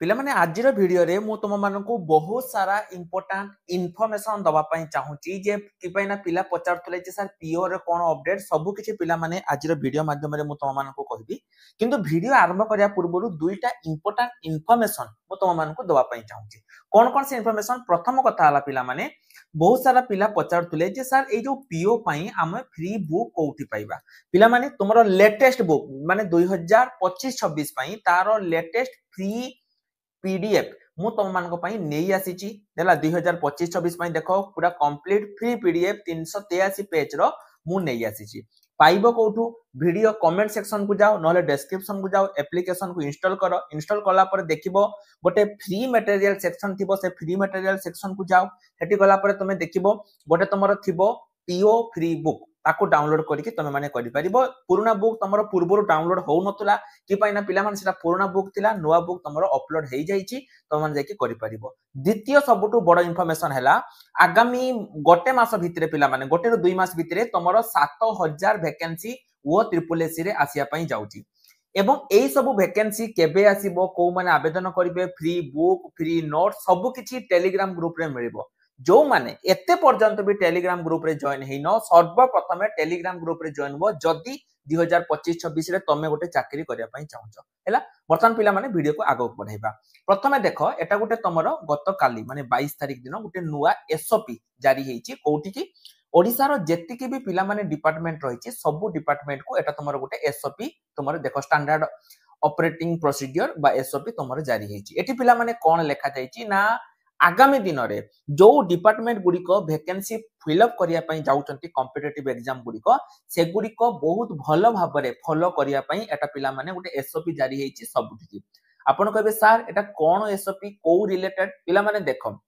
पिला माने आजिर वीडियो रे मु तुम मानकु बहुत सारा इंपोर्टेंट इन्फॉर्मेशन दबा पई चाहूची जे कि पई ना पिला पचारथले जे सर पीओ रे कोन अपडेट सब किछि पिला माने आजिर वीडियो माध्यम रे मु तुम मानकु कहबी किंतु वीडियो आरंभ करिया पूर्वरु दुईटा इंपोर्टेंट इन्फॉर्मेशन मु तुम मानकु दबा पई चाहूची कोन कोन से इन्फॉर्मेशन प्रथम कथा हला पिला माने बहुत सारा पिला पचारथले जे सर ए जो पीओ पई हम फ्री बुक कोउठी पाइबा पिला माने तुमरो लेटेस्ट बुक माने 2025-26 पई तारो लेटेस्ट फ्री पीडीएफ मु तुम मान नहीं आसी 2025-26 देखो पूरा कंप्लीट फ्री पीडीएफ 383 पेज रो मु नहीं आसी पाइबो कोठू वीडियो कमेंट सेक्शन को जाओ नले डिस्क्रिप्शन को जाओ एप्लीकेशन को इंस्टॉल कला पर देखिबो गोटे फ्री मटेरियल सेक्शन थिबो से फ्री मटेरियल सेक्शन को जाओ हेटी गला पर तुमे देखिबो गोटे तुमरो थिबो पीओ फ्री बुक ताको डाउनलोड करके तुम माने करि परिबो पुराना बुक तमरो पूर्वरु डाउनलोड हो नतला कि पाइना पिला माने सेटा पुराना बुक थिला नवा बुक तमरो अपलोड हेई जाईची तुम माने जाकी करि परिबो द्वितीय सबटु बड़ इन्फॉर्मेशन हैला आगामी गोटे मास भितरे पिला माने गोटे रो 2 मास भितरे तमरो 7000 वैकेंसी वो ट्रिपल एससी रे आसिया पई जाउची एवं एई सब वैकेंसी केबे आसीबो को माने आवेदन करिवे फ्री बुक फ्री नोट सब किछि टेलीग्राम ग्रुप रे मिलिबो जो माने एते पर्यंत भी टेलीग्राम ग्रुप रे जॉइन हेइनो सर्वप्रथम टेलीग्राम ग्रुप रे जॉइन हो जदी 2025-26 रे तमे गोटे चाकरी करिया पई चाहूछ हैला वर्तमान पिला माने वीडियो को आगो बढ़ाइबा प्रथमे देखो एटा गोटे तमरो गत काली माने 22 तारिख दिन गोटे नुवा एसओपी जारी हेइची कोठी की ओडिसा रो जेतिकी भी पिला माने डिपार्टमेंट रहिची सब डिपार्टमेंट को एटा तमरो गोटे एसओपी तमरो देखो स्टैंडर्ड ऑपरेटिंग प्रोसीजर बा एसओपी तमरो जारी हेइची एठी पिला माने कोन लेखा जाईची ना आगामी दिन रे जो डिपार्टमेंट गुड़िक वैकेंसी फिलअप करिया पई जाउचंती कॉम्पिटिटिव एग्जाम गुड़िक से गुड़िक बहुत भलो भाबरे फॉलो करिया पई एटा पिला माने गोटे एसओपी जारी हेइची सबुठी आपण कहबे सर एटा कोन एसओपी को रिलेटेड पिला माने देखो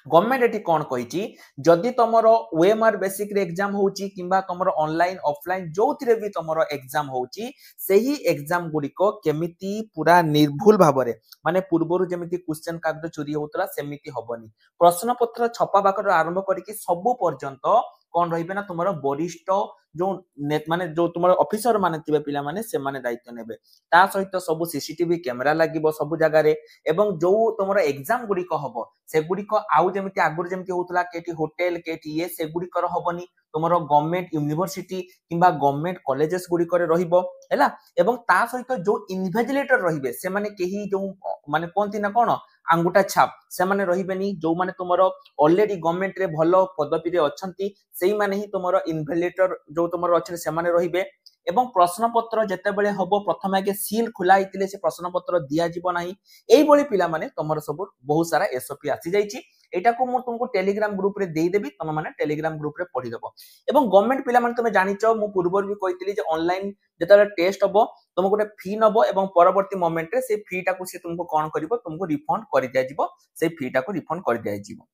गवर्नमेंट एटी कोन कहिची जदी तमरो ओएमआर बेसिक रे एग्जाम होची किबा तमरो ऑनलाइन ऑफलाइन जोथिरे भी तमरो एग्जाम होची सेही एग्जाम गुड़िक केमिति पूरा निर्भुल भाबरे माने पूर्वरु जेमिति क्वेश्चन कागज चोरी होतला सेमिति हबनी प्रश्न पत्र छपा बाकर आरंभ करिकि सब पर्यंत कोन रहिबे ना तुमरो वरिष्ठ जो नेट माने जो तुमरो ऑफिसर माने तिबे पिला माने से माने दायित्व नेबे ता सहित सब सीसीटीवी कैमरा लागिबो सब जगह रे एवं जो तुमरो एग्जाम गुड़िक हबो से गुड़िक आउ जेमिति आगुर जेमिति होतला केटी होटल केटी ये से गुड़िकर हबनी तुमरो गवर्नमेंट यूनिवर्सिटी किबा गवर्नमेंट कॉलेजेस गुड़िक रे रहिबो हैला एवं ता सहित जो इन्विजिलेटर रहिबे से माने केही जो माने कोनती ना कोन अंगूठा छाप से माने रहिबेनी जो माने तुमरो ऑलरेडी गवर्नमेंट रे भलो पदवी रे अछंती सेही माने ही तुमरो इन्विजिलेटर जो तुमरो अछि से माने रहिबे एवं प्रश्न पत्र जेते बेले हबो प्रथम आगे सील खुला हितिले से प्रश्न पत्र दिया जीवो नाही एई बोली पिला माने तमरो सब बहुत सारा एसओपी आसी जाईची एटा को मु तुमको टेलीग्राम ग्रुप रे देई देबी तम माने टेलीग्राम ग्रुप रे पढी देबो एवं गवर्नमेंट पिला माने तमे जानिचो मु पूर्वर भी कहितली जे ऑनलाइन जेता टेस्ट हबो तुम गोटे फी नबो एवं परवर्ती मोमेंट रे से फी टा को से तुमको कोन करिवो तुमको रिफंड करि दिया जीवो से फी टा को रिफंड करि दिया जीवो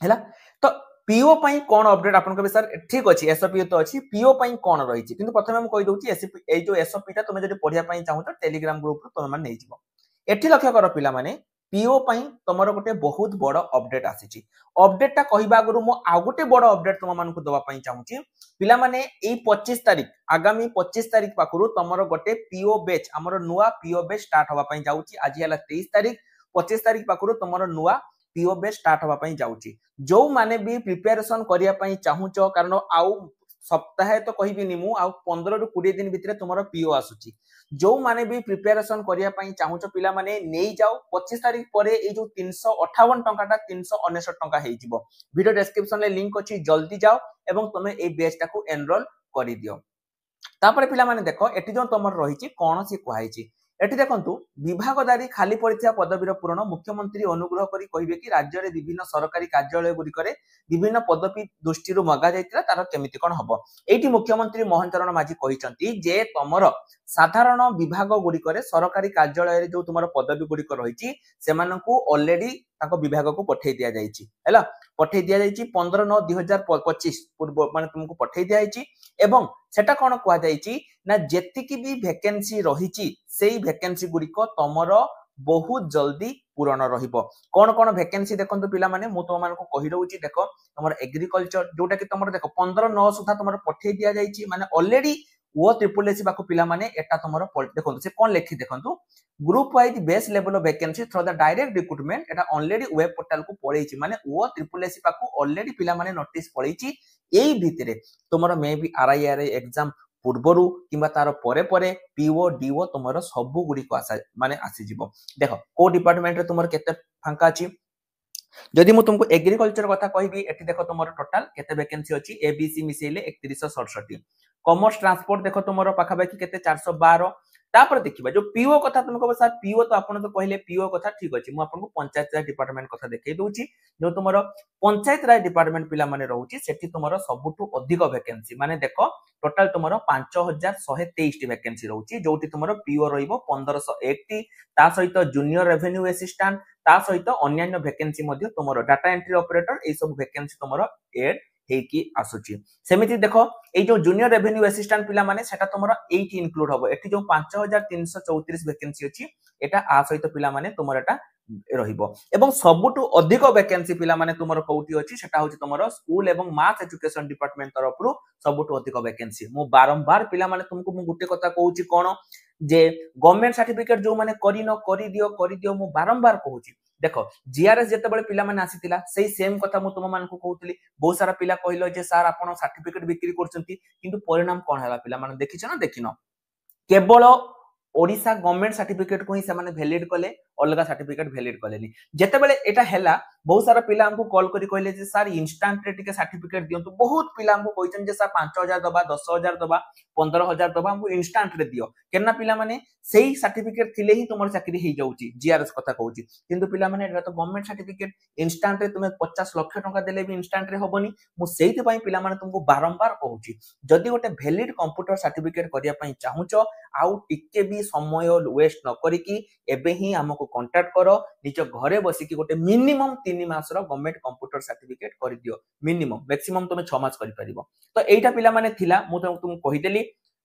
हैला तो पीओ पई कोन अपडेट आपन के सर ठीक अछि एसओपी तो अछि पीओ पई कोन रही छि किंतु प्रथमे हम कहि दोछि एसओपी ए जो एसओपी ता तुमे जदि पढिया पई चाहू तो टेलीग्राम ग्रुप रो तुम माने नै जिवो एठी लक्ष्य कर पिला माने पीओ पई तमरो गोटे बहुत बड़ अपडेट आसी छि अपडेट ता कहिबा गुरु मो आ गोटे बड़ अपडेट तुम मानकु दबा पई चाहू छि पिला माने ए 25 तारिख आगामी 25 तारिख पाकुरु तमरो गोटे पीओ बैच हमरो नुवा पीओ बैच स्टार्ट होबा पई जाउ छि आज हला 23 तारिख 25 तारिख पाकुरु तमरो नुवा पीओ बैच स्टार्ट होबा पई जाउ छि जो माने भी प्रिपरेशन करिया पई चाहूचो कारण आउ सप्ताहे तो कहिबि नि मु आउ 15 रु 20 दिन भितरे तुमरो पीओ आसुची जो माने भी प्रिपरेशन करिया पई चाहूचो पिला माने नेई जाओ 25 तारिख परे ए जो 358 टंकाटा 399 टंका हेइ जिवो वीडियो डिस्क्रिप्शन ले लिंक अछि जल्दी जाओ एवं तुमे ए बैच टा को एनरोल करि दियो तापर पिला माने देखो एटी जो तमर रही छि कोन से कहै छि एटी देखंतु विभागदारी खाली पड़िथिया पदवीर पूरण मुख्यमंत्री अनुग्रह करी कहिबे कि राज्य रे विभिन्न सरकारी कार्यालय गुडी करे विभिन्न पदवी दृष्टि रु मगा जायतिला तार केमिति कोन हबो एटी मुख्यमंत्री मोहन चरण माझी कहिसंती जे तमर साधारण विभाग गुडी करे सरकारी कार्यालय रे जो तुमर पदवी गुडी कर रही छि सेमानकु ऑलरेडी ताको विभाग को पठै दिया जायछि हैला पठै दिया जायछि 15/9/2025 पूर्व माने तुमको पठै दिया जायछि एवं सेटा कोन कहै जायछि ना जेतिकी भी वैकेंसी रहिछि सेही वैकेंसी गुडी को तमरो बहुत जल्दी पूर्ण रहिबो कोन कोन वैकेंसी देखंतु पिला माने मु तो मान को कहि रहउछि देखो तमर एग्रीकल्चर जोटा कि तमर देखो 15/9 सुधा तमर पठै दिया जायछि माने ऑलरेडी ओ ट्रिपल एसी पाखु पिला माने एटा तमरो देखो से कोन लेखि देखंतु group wise base level of vacancy through the direct recruitment Etah already web portal को पळेछि माने ओ ट्रिपल एसी पाखु ऑलरेडी पिला माने नोटिस पळेछि एई भितरे तमरो मे बी आरआईआरआई एग्जाम पूर्वरु किंबा तार परे परे पीओ डीओ तुमरो सबु गुडी को आसा माने आसी जिवो देखो को डिपार्टमेंट रे तुमरो केते फांका अछि जदि मु तुमको एग्रीकल्चर कथा कहबी एठी देखो तुमरो टोटल केते वैकेंसी अछि एबीसी मिसेले 3167 कॉमर्स ट्रांसपोर्ट देखो तुमरो पाखा बाकी केते 412 तापर देखिबा जो पीओ कथा तुम कहबो सर पीओ तो आपण तो कहले पीओ कथा ठीक अछि मु आपन को पंचायत राज डिपार्टमेंट कथा देखै दोछि जो तुमरो पंचायत राज डिपार्टमेंट पिला माने रहउछि सेठी तुमरो सबुटु अधिक वैकेंसी माने देखो टोटल तुमरो 5123 टी वैकेंसी रहउछि जोटी तुमरो पीओ रहिबो 1501 ता सहित जूनियर रेवेन्यू असिस्टेंट ता सहित अन्यान्य वैकेंसी मध्ये तुमरो डाटा एंट्री ऑपरेटर ए सब वैकेंसी तुमरो ऐड हेकी आसुची सेमिति देखो ए जो जूनियर रेवेन्यू असिस्टेंट पिला माने सेटा तुमरो 8 इंक्लूड हबो एठी जो 5334 वैकेंसी अछि एटा आ सहित पिला माने तुमरो एटा रहिबो एवं सबुटु अधिक वैकेंसी पिला माने तुमरो कोउटी अछि सेटा होछि तुमरो स्कूल एवं मास एजुकेशन डिपार्टमेंट तरफरु सबुटु अधिक वैकेंसी मु बारंबार पिला माने तुमको मु गुटे कथा कहूची कोन जे गवर्नमेंट सर्टिफिकेट जो माने करि दियो मु बारंबार कहूची देखो जीआरएस जते बेले पिला माने आसीतिला सेही सेम कथा मु तुम मान को कहउतली बहुत सारा पिला कहिलो जे सर आपण सर्टिफिकेट बिक्री करछंती किंतु परिणाम कोन हला पिला माने देखिछ ना देखिनो केवल ओडिसा गवर्नमेंट सर्टिफिकेट को ही से माने वैलिड कले अलगा सर्टिफिकेट वैलिड कलेनी जते बेले एटा हैला बहुत सारा पिला हमको कॉल करी कहले जे सर इंस्टेंट रे टिके सर्टिफिकेट दियंतु बहुत पिला हमको कहिसन जे सर 5000 दबा 10000 दबा 15000 दबा हमको इंस्टेंट रे दियो केना पिला माने सेही सर्टिफिकेट थिले ही तुमर चाकरी हे जाउची जीआरएस कथा कहउची किंतु पिला माने एटा तो गवर्नमेंट सर्टिफिकेट इंस्टेंट रे तुमे 50 लाख टका देले भी इंस्टेंट रे होबनी मु सेहित पई पिला माने तुमको बारंबार कहउची जदी गोटे वैलिड कंप्यूटर सर्टिफिकेट करिया पई चाहुचो आउ टिके भी समय वेस्ट न करी की एबे ही हमको कांटेक्ट करो निज घरे बसी की गोटे मिनिमम 3 मास रो गवर्नमेंट कंप्यूटर सर्टिफिकेट कर दियो मिनिमम मैक्सिमम तुमे 6 मास करि परिबो तो एटा पिला माने थिला मु तुम कहि देली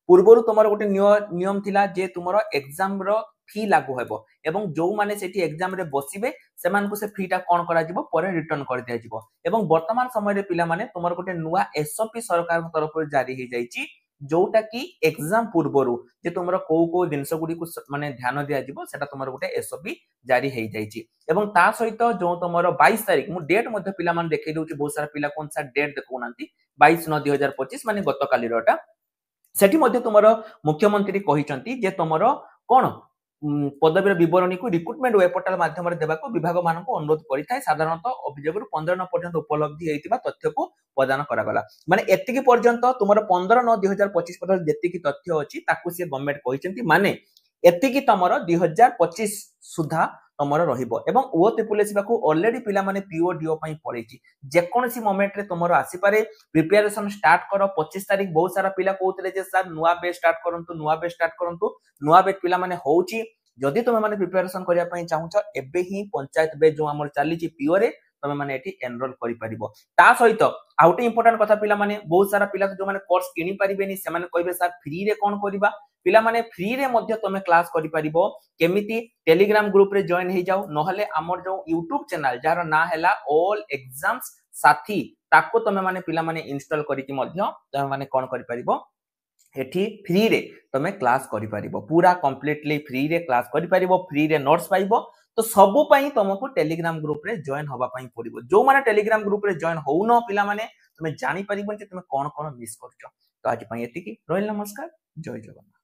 पूर्वरु तुमरो गोटे नियम थिला जे तुमरो एग्जाम रो फी लागू हेबो एवं जो माने सेठी एग्जाम रे बसिबे सेमान को से फीटा कोन करा जिवो परे रिटर्न कर दिया जिवो एवं वर्तमान समय रे पिला माने तुमरो गोटे नुवा एसओपी सरकार तरफ जारी हे जाईची जोटा की एग्जाम पूर्वरु जे तुमरो को जिंस गुडी को माने ध्यान दिया जिवो सेटा तुमरो गोटे एसओपी जारी हे जाईची एवं ता सहित जो तुमरो 22 तारिख मु डेट मध्ये पिला मान देखै दोची बहुत सारा पिला कोन सा डेट देखौनांती 22/9/2025 माने गतकाली रोटा सेठी मध्ये तुमरो मुख्यमंत्री कहिसंती जे तुमरो कोन पदवीर विवरणी को रिक्रूटमेंट वेब पोर्टल माध्यम देवा को विभाग मान को अनुरोध करिथाय साधारणतः अभियोग 15 पर्यंत उपलब्धि हेतिबा तथ्य को प्रदान करागला माने एतिकी पर्यंत तुमरो 15/9/2025 पर्यंत जेतिकी तथ्य अछि ताकू से गवर्नमेंट कहिसंती माने एतिकी तमरो 2025 सुधा तमरो रहिबो एवं ओ ट्रिपल एसी बाकू ऑलरेडी पिला माने पीओ डीओ पई पळेची जे कोनसी मोमेंट रे तमरो आसी पारे प्रिपरेशन स्टार्ट करो 25 तारिख बहुत सारा पिला कहउतले जे सर नुवा बेच स्टार्ट करंतु नुवा बेच पिला माने होउची जदि तुमे माने प्रिपरेशन करिया पई चाहुछ एबे ही पंचायत बेच जो हमर चालीची पीओ रे तमे माने एठी एनरोल करि परिबो ता सहित आउटे इंपोर्टेंट कथा पिला माने बहुत सारा पिला जो माने कोर्स किनि परिबेनी से माने कहबे सर फ्री रे कोन करिबा पिला माने फ्री रे मध्ये तमे क्लास करि परिबो केमिति टेलीग्राम ग्रुप रे जॉइन हे जाओ नहले हमर जो YouTube चैनल जार ना हैला ऑल एग्जाम्स साथी ताको तमे माने पिला माने इंस्टॉल करि कि मध्ये तमे माने कोन करि परिबो एठी फ्री रे तमे क्लास करि परिबो पूरा कंप्लीटली फ्री रे क्लास करि परिबो फ्री रे नोट्स पाइबो तो सबु पई तुमको टेलीग्राम ग्रुप रे जॉइन होबा पई पड़िबो जो माने टेलीग्राम ग्रुप रे जॉइन होउनो पिला माने तुमे जानि परिबो जे तुमे कोन कोन मिस करछो तो आज पई एतिकी रोयल नमस्कार जय जगन्नाथ।